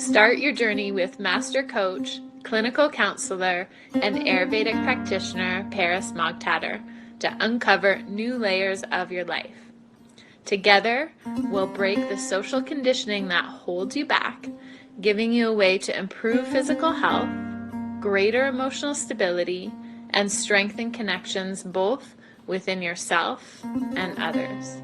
Start your journey with master coach, clinical counselor, and Ayurvedic practitioner Paris Mogtader to uncover new layers of your life. Together, we'll break the social conditioning that holds you back, giving you a way to improve physical health, greater emotional stability, and strengthen connections both within yourself and others.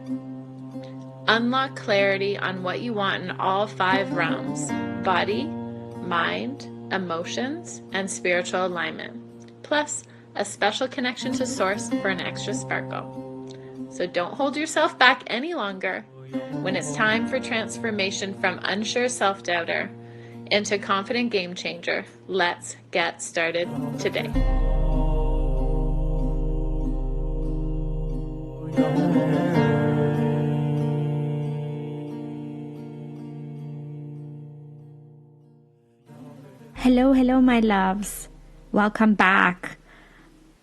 Unlock clarity on what you want in all 5 realms: body, mind, emotions, and spiritual alignment, plus a special connection to Source for an extra sparkle. So don't hold yourself back any longer. When it's time for transformation from unsure self-doubter into confident game changer, let's get started today. Hello, my loves. Welcome back.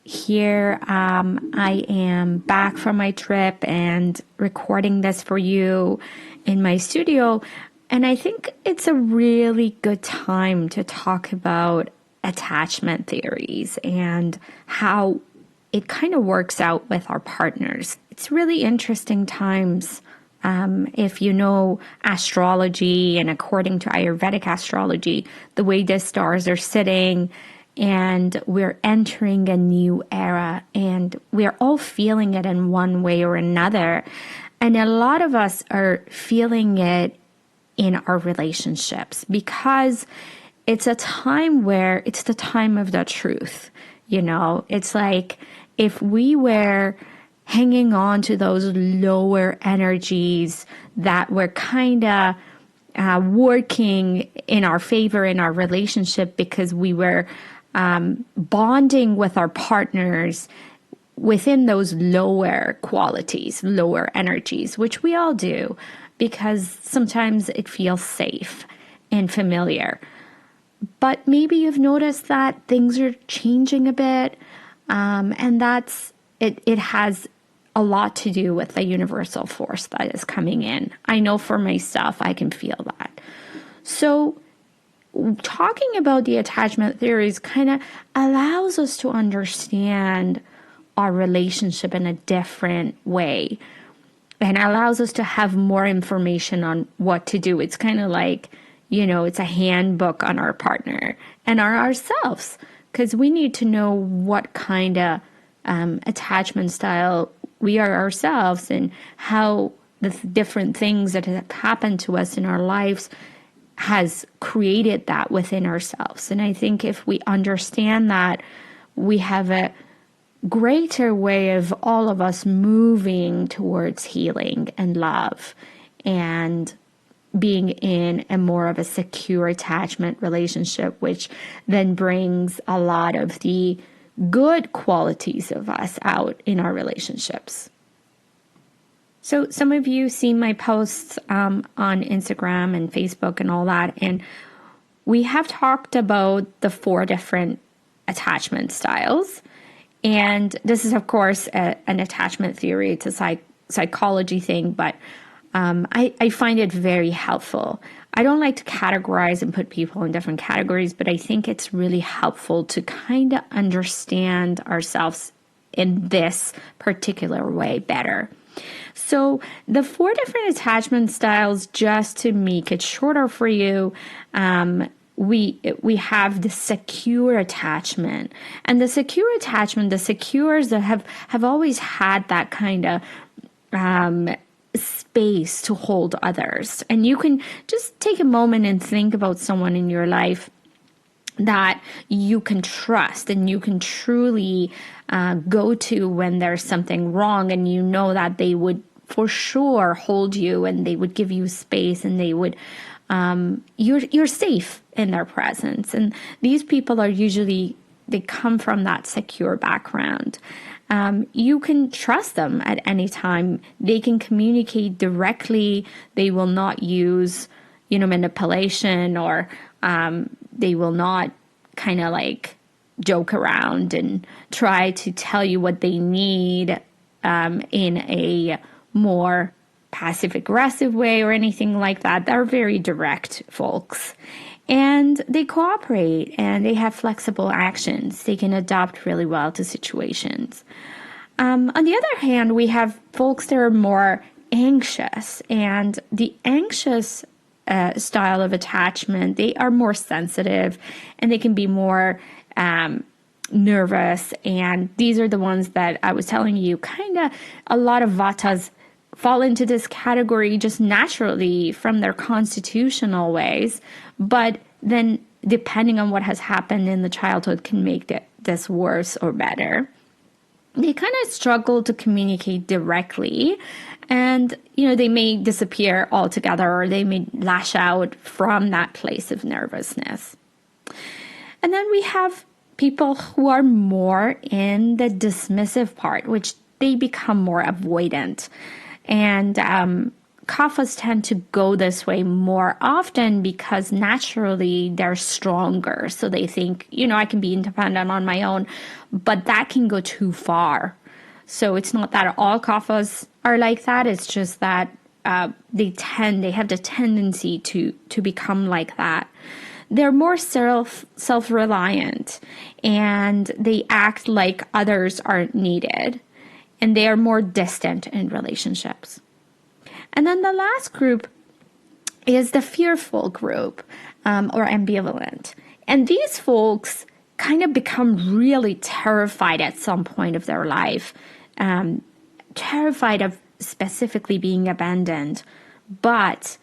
Here, I am back from my trip and recording this for you in my studio. And I think it's a really good time to talk about attachment theories and how it kind of works out with our partners. It's really interesting times. If you know astrology, and according to Ayurvedic astrology, the way the stars are sitting, and we're entering a new era, and we're all feeling it in one way or another. And a lot of us are feeling it in our relationships because it's a time where it's the time of the truth. You know, it's like if we were hanging on to those lower energies that were kind of working in our favor in our relationship because we were bonding with our partners within those lower qualities, lower energies, which we all do because sometimes it feels safe and familiar. But maybe you've noticed that things are changing a bit, and that's it has a lot to do with the universal force that is coming in. I know for myself, I can feel that. So talking about the attachment theories kind of allows us to understand our relationship in a different way and allows us to have more information on what to do. It's kind of like, you know, it's a handbook on our partner and ourselves, because we need to know what kind of attachment style we are ourselves and how the different things that have happened to us in our lives has created that within ourselves. And I think if we understand that, we have a greater way of all of us moving towards healing and love and being in a more of a secure attachment relationship, which then brings a lot of the good qualities of us out in our relationships. So some of you see my posts on Instagram and Facebook and all that, and we have talked about the 4 different attachment styles. And this is, of course, an attachment theory. It's a psychology thing, but I find it very helpful. I don't like to categorize and put people in different categories, but I think it's really helpful to kind of understand ourselves in this particular way better. So the 4 different attachment styles, just to make it shorter for you, we have the secure attachment. And the secure attachment, the secures that have always had that kind of space to hold others. And you can just take a moment and think about someone in your life that you can trust and you can truly go to when there's something wrong, and you know that they would for sure hold you and they would give you space and they would you're safe in their presence. And these people are usually, they come from that secure background. You can trust them at any time. They can communicate directly. They will not use, manipulation, or they will not kind of like joke around and try to tell you what they need in a more passive aggressive way or anything like that. They're very direct folks. And they cooperate and they have flexible actions. They can adapt really well to situations. On the other hand, we have folks that are more anxious, and the anxious style of attachment, they are more sensitive and they can be more nervous. And these are the ones that I was telling you, kind of a lot of Vatas fall into this category just naturally from their constitutional ways. But then depending on what has happened in the childhood can make this worse or better. They kind of struggle to communicate directly, and they may disappear altogether, or they may lash out from that place of nervousness. And then we have people who are more in the dismissive part, which they become more avoidant. And Kaphas tend to go this way more often because naturally they're stronger. So they think, I can be independent on my own, but that can go too far. So it's not that all Kaphas are like that. It's just that they have the tendency to become like that. They're more self-reliant, and they act like others aren't needed, and they are more distant in relationships. And then the last group is the fearful group, or ambivalent. And these folks kind of become really terrified at some point of their life, terrified of specifically being abandoned, but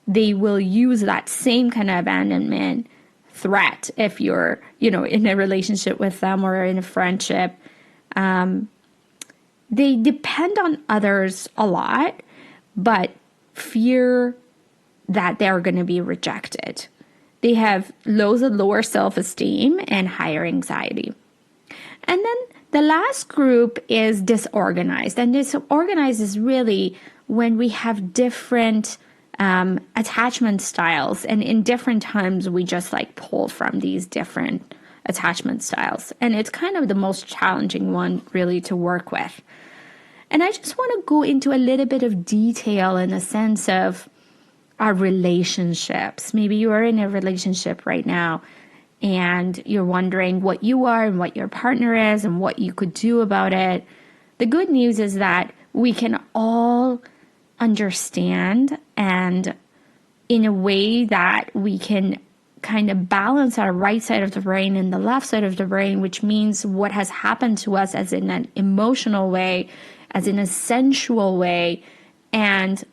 they will use that same kind of abandonment threat if you're, in a relationship with them or in a friendship. They depend on others a lot, but fear that they're going to be rejected. They have lower self-esteem and higher anxiety. And then the last group is disorganized. And disorganized is really when we have different attachment styles. And in different times, we just pull from these different attachment styles. And it's kind of the most challenging one really to work with. And I just want to go into a little bit of detail in the sense of our relationships. Maybe you are in a relationship right now and you're wondering what you are and what your partner is and what you could do about it. The good news is that we can all understand, and in a way that we can kind of balance our right side of the brain and the left side of the brain, which means what has happened to us as in an emotional way, as in a sensual way, and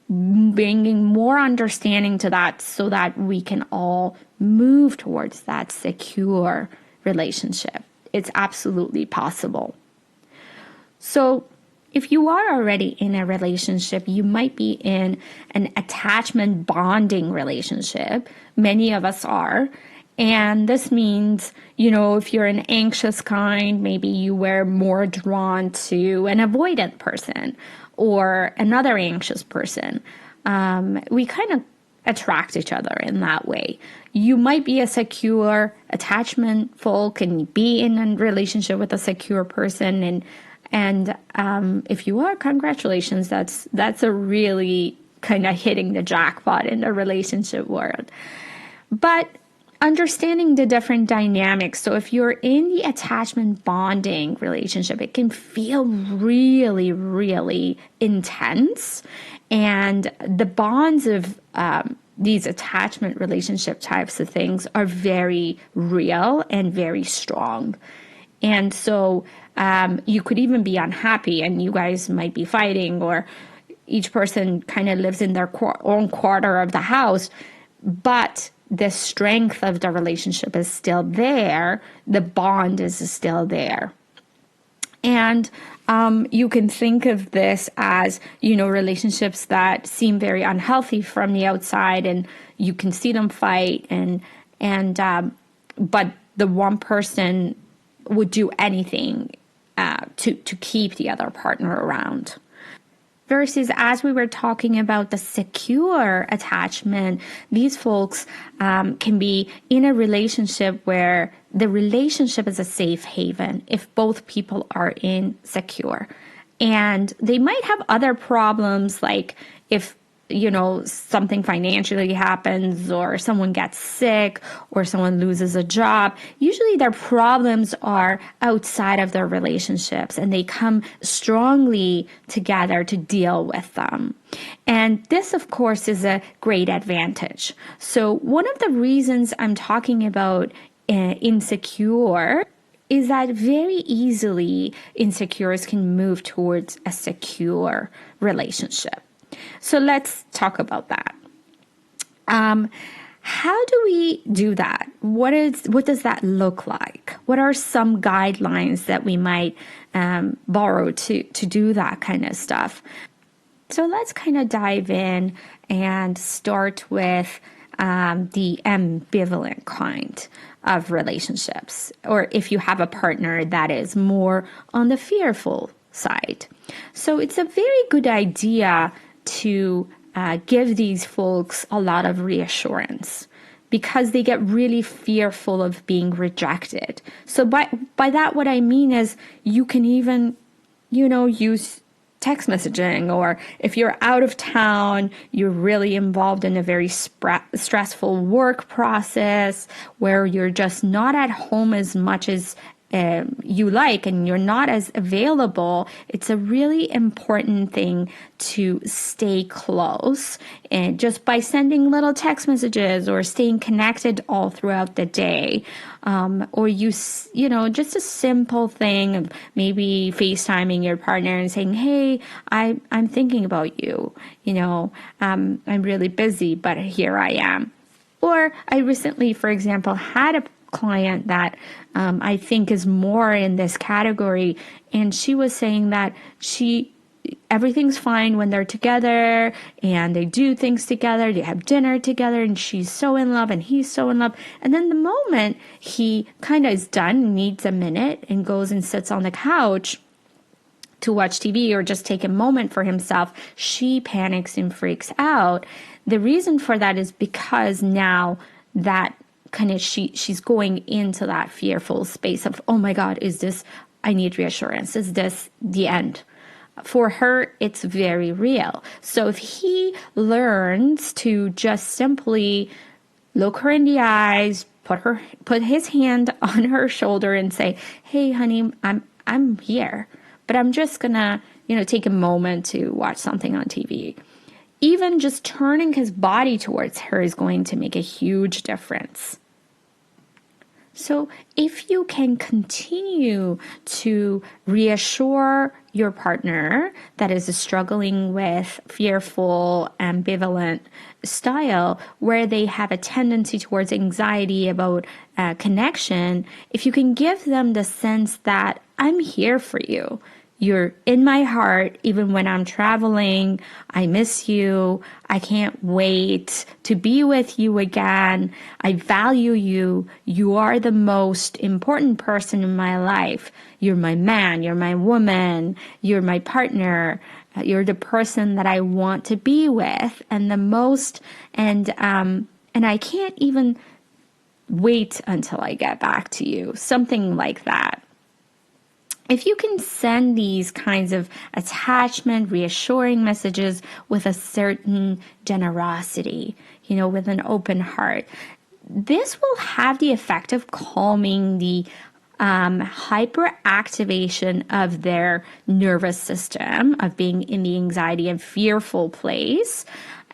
bringing more understanding to that so that we can all move towards that secure relationship. It's absolutely possible. So if you are already in a relationship, you might be in an attachment bonding relationship. Many of us are. And this means, if you're an anxious kind, maybe you were more drawn to an avoidant person or another anxious person. We kind of attract each other in that way. You might be a secure attachment folk and be in a relationship with a secure person, and if you are, congratulations. That's a really kind of hitting the jackpot in the relationship world. But understanding the different dynamics. So if you're in the attachment bonding relationship, it can feel really, really intense. And the bonds of these attachment relationship types of things are very real and very strong. And so you could even be unhappy and you guys might be fighting, or each person kind of lives in their own quarter of the house, but the strength of the relationship is still there. The bond is still there. And you can think of this as, relationships that seem very unhealthy from the outside, and you can see them fight, but the one person would do anything to keep the other partner around. Versus, as we were talking about the secure attachment, these folks can be in a relationship where the relationship is a safe haven if both people are insecure. And they might have other problems, like if something financially happens, or someone gets sick, or someone loses a job. Usually their problems are outside of their relationships, and they come strongly together to deal with them. And this, of course, is a great advantage. So one of the reasons I'm talking about insecure is that very easily insecures can move towards a secure relationship. So let's talk about that. How do we do that? What does that look like? What are some guidelines that we might borrow to do that kind of stuff? So let's kind of dive in and start with the ambivalent kind of relationships, or if you have a partner that is more on the fearful side. So it's a very good idea to give these folks a lot of reassurance, because they get really fearful of being rejected. So by that, what I mean is you can even, use text messaging, or if you're out of town, you're really involved in a very stressful work process where you're just not at home as much as you like, and you're not as available, it's a really important thing to stay close, and just by sending little text messages or staying connected all throughout the day, or just a simple thing of maybe FaceTiming your partner and saying, "Hey, I'm thinking about you. I'm really busy, but here I am." Or I recently, for example, had a client that I think is more in this category, and she was saying that everything's fine when they're together and they do things together, they have dinner together, and she's so in love and he's so in love. And then the moment he kind of is done, needs a minute, and goes and sits on the couch to watch TV or just take a moment for himself, she panics and freaks out. The reason for that is because now that kind of she's going into that fearful space of, oh my God, I need reassurance. Is this the end? For her, it's very real. So if he learns to just simply look her in the eyes, put his hand on her shoulder and say, "Hey, honey, I'm here, but I'm just gonna, take a moment to watch something on TV." Even just turning his body towards her is going to make a huge difference. So if you can continue to reassure your partner that is struggling with fearful, ambivalent style, where they have a tendency towards anxiety about connection, if you can give them the sense that I'm here for you, you're in my heart, even when I'm traveling. I miss you. I can't wait to be with you again. I value you. You are the most important person in my life. You're my man. You're my woman. You're my partner. You're the person that I want to be with, and the most. And I can't even wait until I get back to you. Something like that. If you can send these kinds of attachment, reassuring messages with a certain generosity, with an open heart, this will have the effect of calming the hyperactivation of their nervous system, of being in the anxiety and fearful place,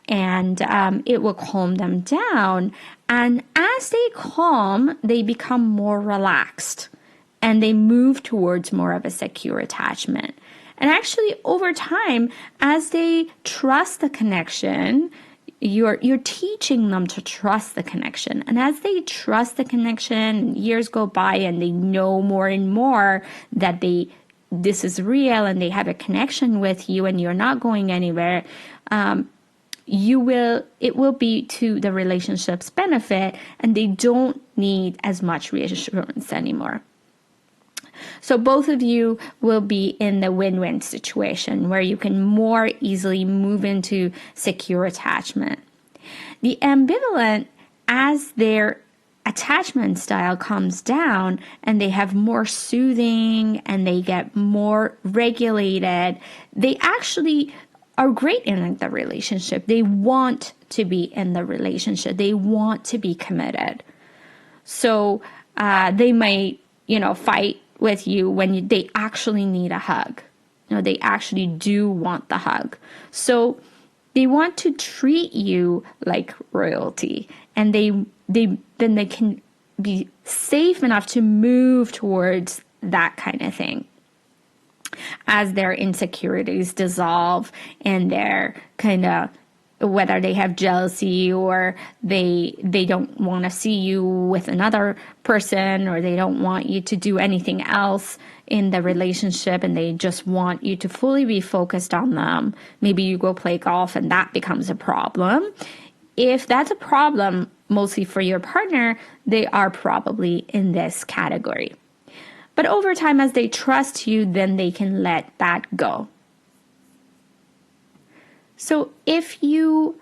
and it will calm them down. And as they calm, they become more relaxed, and they move towards more of a secure attachment. And actually, over time, as they trust the connection, you're teaching them to trust the connection. And as they trust the connection, years go by and they know more and more that this is real and they have a connection with you and you're not going anywhere, it will be to the relationship's benefit, and they don't need as much reassurance anymore. So both of you will be in the win-win situation where you can more easily move into secure attachment. The ambivalent, as their attachment style comes down and they have more soothing and they get more regulated, they actually are great in the relationship. They want to be in the relationship. They want to be committed. So they might, fight with you when they actually need a hug. They actually do want the hug. So they want to treat you like royalty, and then they can be safe enough to move towards that kind of thing as their insecurities dissolve and their kind of, whether they have jealousy or they don't want to see you with another person, or they don't want you to do anything else in the relationship and they just want you to fully be focused on them. Maybe you go play golf and that becomes a problem. If that's a problem, mostly for your partner, they are probably in this category. But over time, as they trust you, then they can let that go. So if you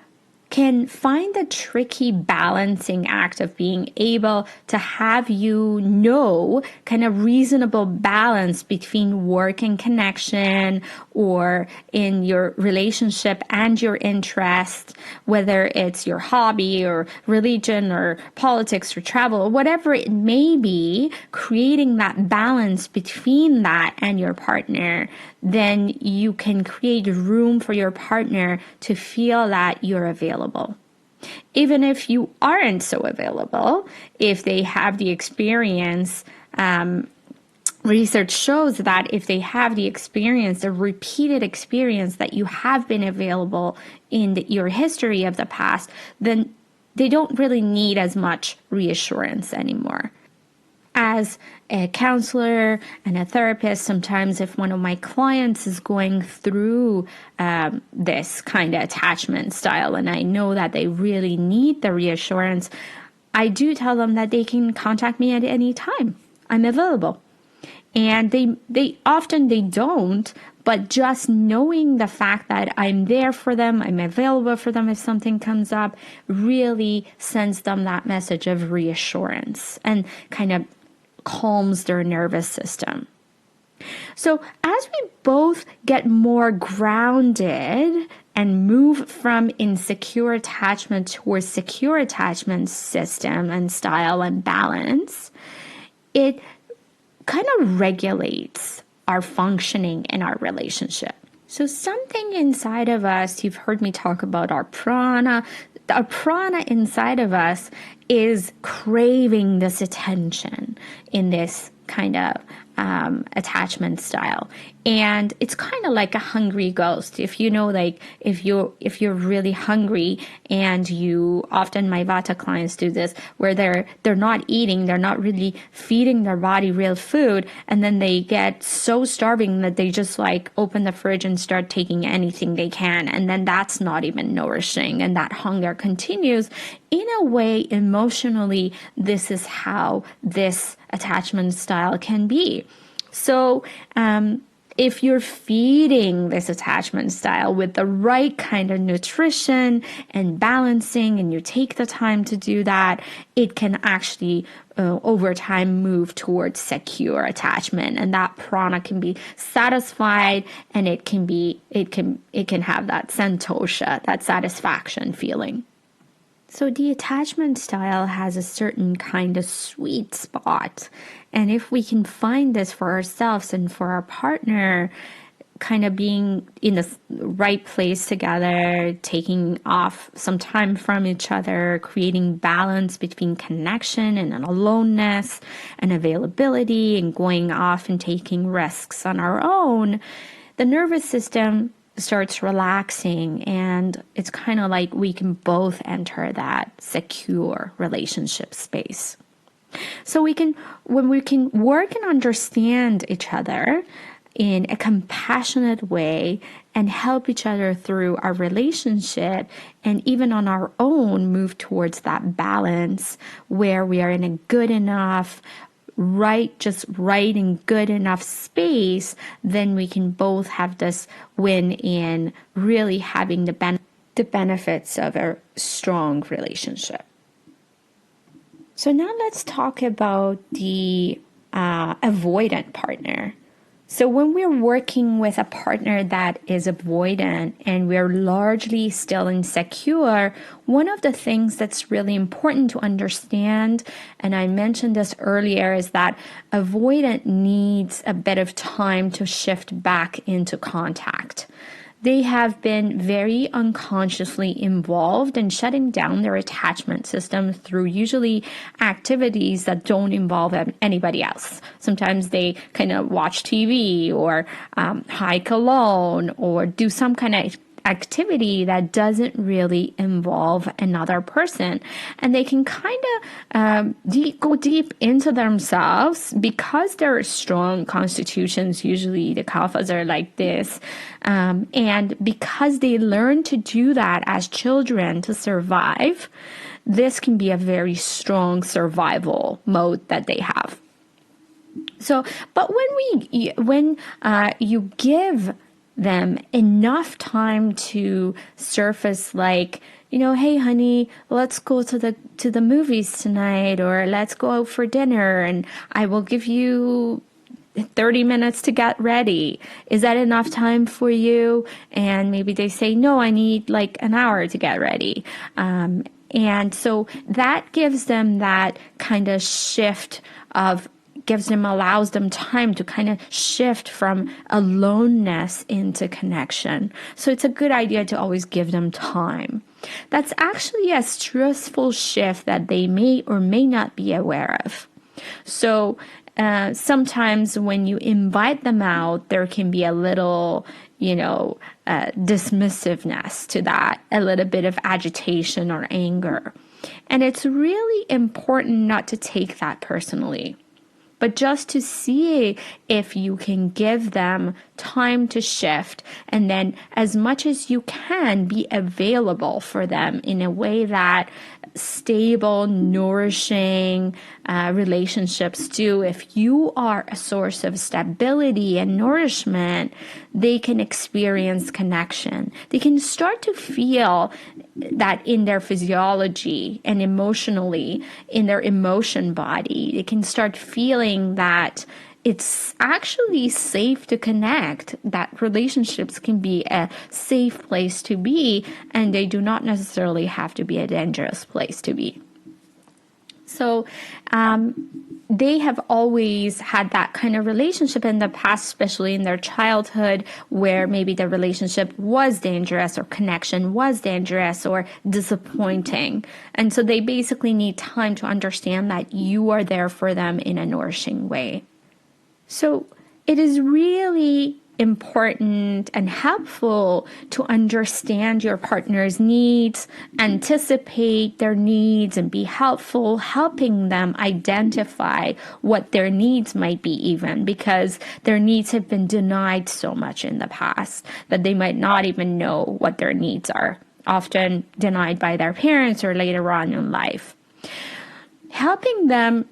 can find the tricky balancing act of being able to have kind of reasonable balance between work and connection, or in your relationship and your interest, whether it's your hobby or religion or politics or travel or whatever it may be, creating that balance between that and your partner, then you can create room for your partner to feel that you're available. Even if you aren't so available, if they have the experience, research shows that if they have the experience, the repeated experience that you have been available in your history of the past, then they don't really need as much reassurance anymore. As a counselor and a therapist, sometimes if one of my clients is going through this kind of attachment style and I know that they really need the reassurance, I do tell them that they can contact me at any time. I'm available. And they often don't, but just knowing the fact that I'm there for them, I'm available for them if something comes up, really sends them that message of reassurance and kind of calms their nervous system. So as we both get more grounded and move from insecure attachment towards secure attachment system and style and balance, it kind of regulates our functioning in our relationship. So something inside of us, you've heard me talk about our prana. Our prana inside of us is craving this attention in this kind of attachment style. And it's kind of like a hungry ghost. If you know, like if you're really hungry, and you often, my Vata clients do this, where they're not eating, they're not really feeding their body real food, and then they get so starving that they just like open the fridge and start taking anything they can, and then that's not even nourishing, and that hunger continues. In a way, emotionally, this is how this attachment style can be. So if you're feeding this attachment style with the right kind of nutrition and balancing, and you take the time to do that, it can actually over time move towards secure attachment, and that prana can be satisfied, and it can have that santosha, that satisfaction feeling. So the attachment style has a certain kind of sweet spot. And if we can find this for ourselves and for our partner, kind of being in the right place together, taking off some time from each other, creating balance between connection and aloneness and availability, and going off and taking risks on our own, the nervous system starts relaxing, and it's kind of like we can both enter that secure relationship space. So when we can work and understand each other in a compassionate way and help each other through our relationship, and even on our own move towards that balance where we are in a good enough, just right and good enough space, then we can both have this win in really having the benefits of a strong relationship. So now let's talk about the avoidant partner. So when we're working with a partner that is avoidant and we're largely still insecure, one of the things that's really important to understand, and I mentioned this earlier, is that avoidant needs a bit of time to shift back into contact. They have been very unconsciously involved in shutting down their attachment system through usually activities that don't involve anybody else. Sometimes they kind of watch TV or hike alone or do some kind of activity that doesn't really involve another person. And they can kind of go deep into themselves because they're strong constitutions. Usually the Kalpas are like this. And because they learn to do that as children to survive, this can be a very strong survival mode that they have. So, but when you give them enough time to surface, like, hey honey, let's go to the movies tonight, or let's go out for dinner and I will give you 30 minutes to get ready. Is that enough time for you? And maybe they say, no, I need like an hour to get ready. And so that gives them that kind of shift allows them time to kind of shift from aloneness into connection. So it's a good idea to always give them time. That's actually a stressful shift that they may or may not be aware of. So sometimes when you invite them out, there can be a little, dismissiveness to that, a little bit of agitation or anger. And it's really important not to take that personally, but just to see if you can give them time to shift, and then as much as you can be available for them in a way that stable, nourishing relationships do. If you are a source of stability and nourishment, they can experience connection. They can start to feel that in their physiology and emotionally, in their emotion body. They can start feeling that it's actually safe to connect, that relationships can be a safe place to be, and they do not necessarily have to be a dangerous place to be. So they have always had that kind of relationship in the past, especially in their childhood, where maybe the relationship was dangerous or connection was dangerous or disappointing. And so they basically need time to understand that you are there for them in a nourishing way. So it is really important and helpful to understand your partner's needs, anticipate their needs, and be helpful, helping them identify what their needs might be, even because their needs have been denied so much in the past that they might not even know what their needs are, often denied by their parents or later on in life. Helping them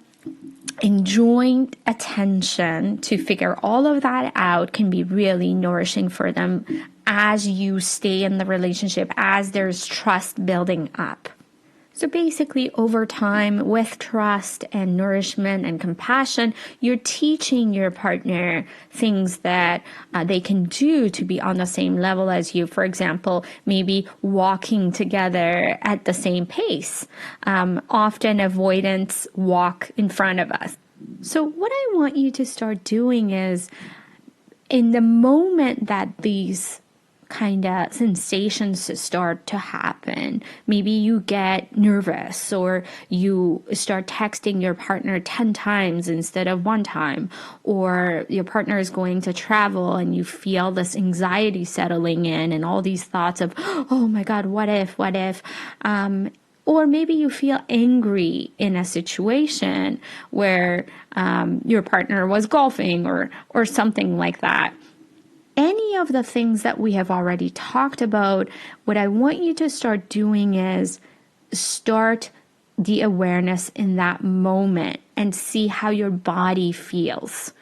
enjoying attention to figure all of that out can be really nourishing for them as you stay in the relationship, as there's trust building up. So basically, over time, with trust and nourishment and compassion, you're teaching your partner things that they can do to be on the same level as you. For example, maybe walking together at the same pace. Often avoidants walk in front of us. So what I want you to start doing is, in the moment that these kind of sensations start to happen, maybe you get nervous or you start texting your partner 10 times instead of one time, or your partner is going to travel and you feel this anxiety settling in and all these thoughts of, oh my God, what if, or maybe you feel angry in a situation where your partner was golfing or something like that. Any of the things that we have already talked about, what I want you to start doing is start the awareness in that moment and see how your body feels.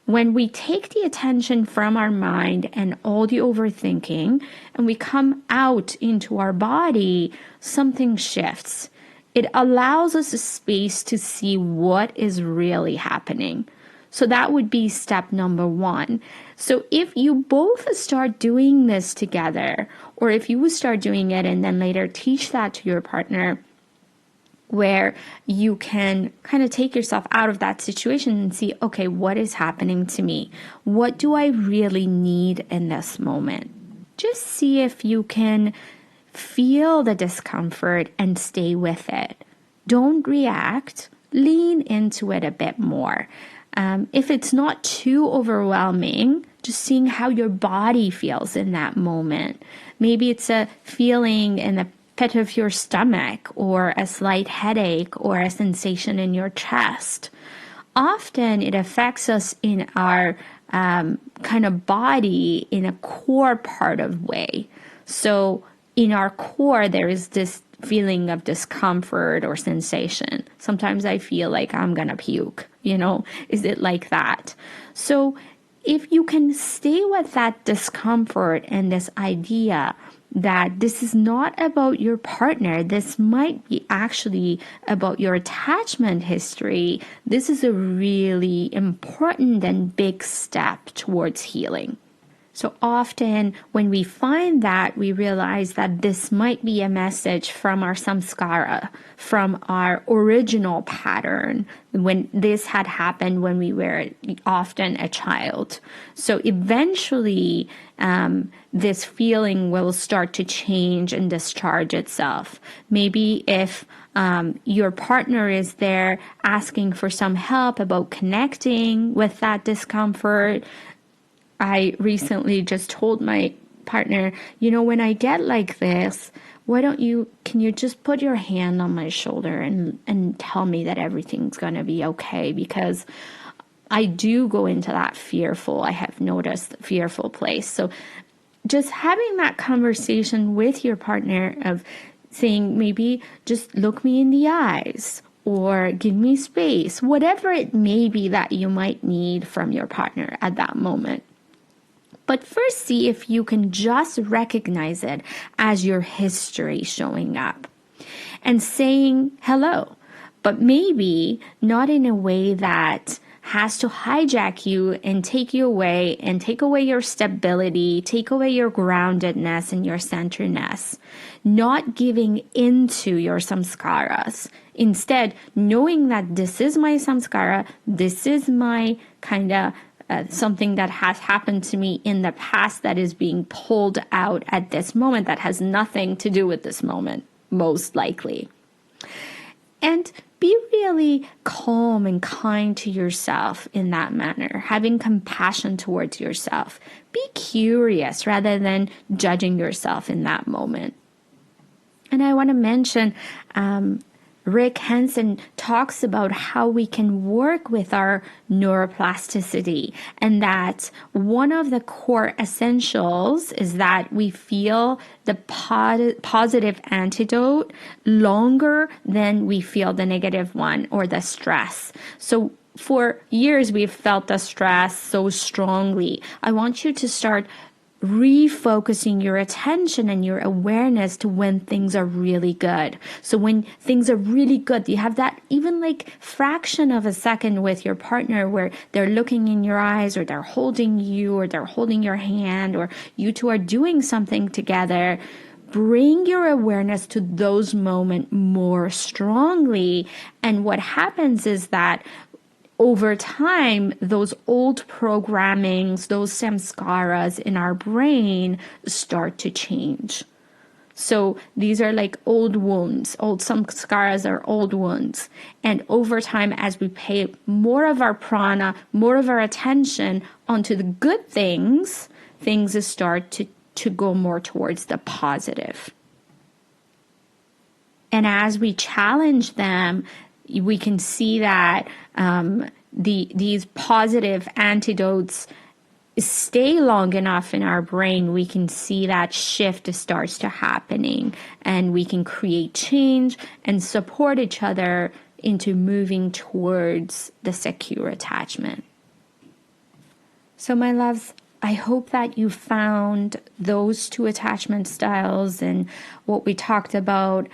When we take the attention from our mind and all the overthinking and we come out into our body, something shifts. It allows us a space to see what is really happening. So that would be step number one. So if you both start doing this together, or if you would start doing it and then later teach that to your partner, where you can kind of take yourself out of that situation and see, okay, what is happening to me? What do I really need in this moment? Just see if you can feel the discomfort and stay with it. Don't react. Lean into it a bit more. If it's not too overwhelming, just seeing how your body feels in that moment. Maybe it's a feeling in the pit of your stomach, or a slight headache, or a sensation in your chest. Often it affects us in our kind of body in a core part of way. So in our core, there is this feeling of discomfort or sensation. Sometimes I feel like I'm gonna puke, is it like that? So if you can stay with that discomfort and this idea that this is not about your partner, this might be actually about your attachment history, this is a really important and big step towards healing. So often when we find that, we realize that this might be a message from our samskara, from our original pattern, when this had happened when we were often a child. So eventually, this feeling will start to change and discharge itself. Maybe if your partner is there asking for some help about connecting with that discomfort. I recently just told my partner, when I get like this, can you just put your hand on my shoulder and tell me that everything's going to be okay? Because I do go into that I have noticed, fearful place. So just having that conversation with your partner of saying, maybe just look me in the eyes, or give me space, whatever it may be that you might need from your partner at that moment. But first, see if you can just recognize it as your history showing up and saying hello, but maybe not in a way that has to hijack you and take you away and take away your stability, take away your groundedness and your centeredness, not giving into your samskaras. Instead, knowing that this is my samskara, this is my kind of something that has happened to me in the past that is being pulled out at this moment that has nothing to do with this moment, most likely. And be really calm and kind to yourself in that manner, having compassion towards yourself. Be curious rather than judging yourself in that moment. And I want to mention, Rick Hansen talks about how we can work with our neuroplasticity, and that one of the core essentials is that we feel the positive antidote longer than we feel the negative one or the stress. So for years, we've felt the stress so strongly. I want you to start refocusing your attention and your awareness to when things are really good. So when things are really good, you have that even like fraction of a second with your partner where they're looking in your eyes, or they're holding you, or they're holding your hand, or you two are doing something together. Bring your awareness to those moments more strongly. And what happens is that over time, those old programmings, those samskaras in our brain start to change. So these are like old wounds. Old samskaras are old wounds. And over time, as we pay more of our prana, more of our attention onto the good things, things start to go more towards the positive. And as we challenge them, we can see that these positive antidotes stay long enough in our brain. We can see that shift starts to happening, and we can create change and support each other into moving towards the secure attachment. So my loves, I hope that you found those two attachment styles and what we talked about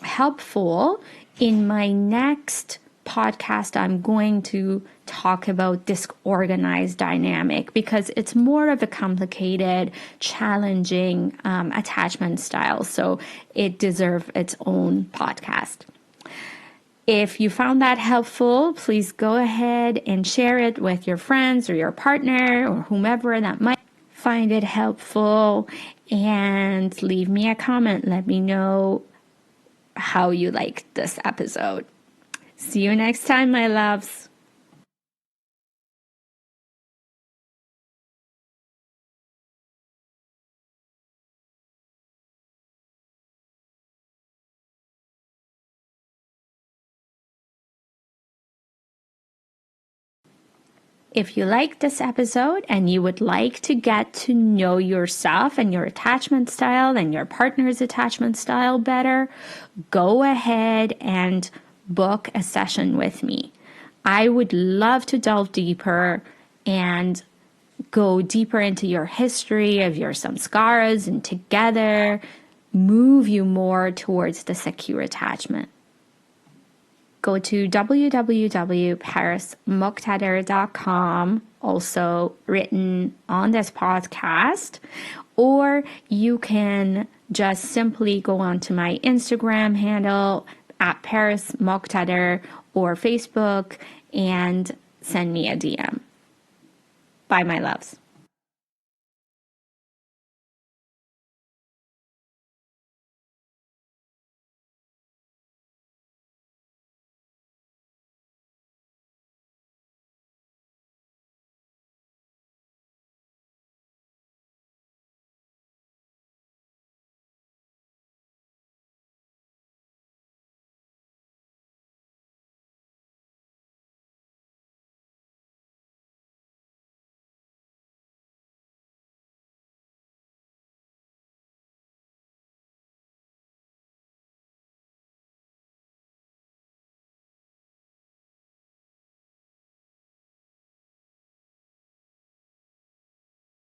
helpful, in my next podcast, I'm going to talk about disorganized dynamic because it's more of a complicated, challenging attachment style. So it deserves its own podcast. If you found that helpful, please go ahead and share it with your friends or your partner or whomever that might find it helpful, and leave me a comment. Let me know how you liked this episode. See you next time, my loves. If you liked this episode and you would like to get to know yourself and your attachment style and your partner's attachment style better, go ahead and book a session with me. I would love to delve deeper and go deeper into your history of your samskaras and together move you more towards the secure attachment. Go to www.parismoghtader.com, also written on this podcast, or you can just simply go onto my Instagram handle at Paris Moghtader or Facebook and send me a DM. Bye, my loves.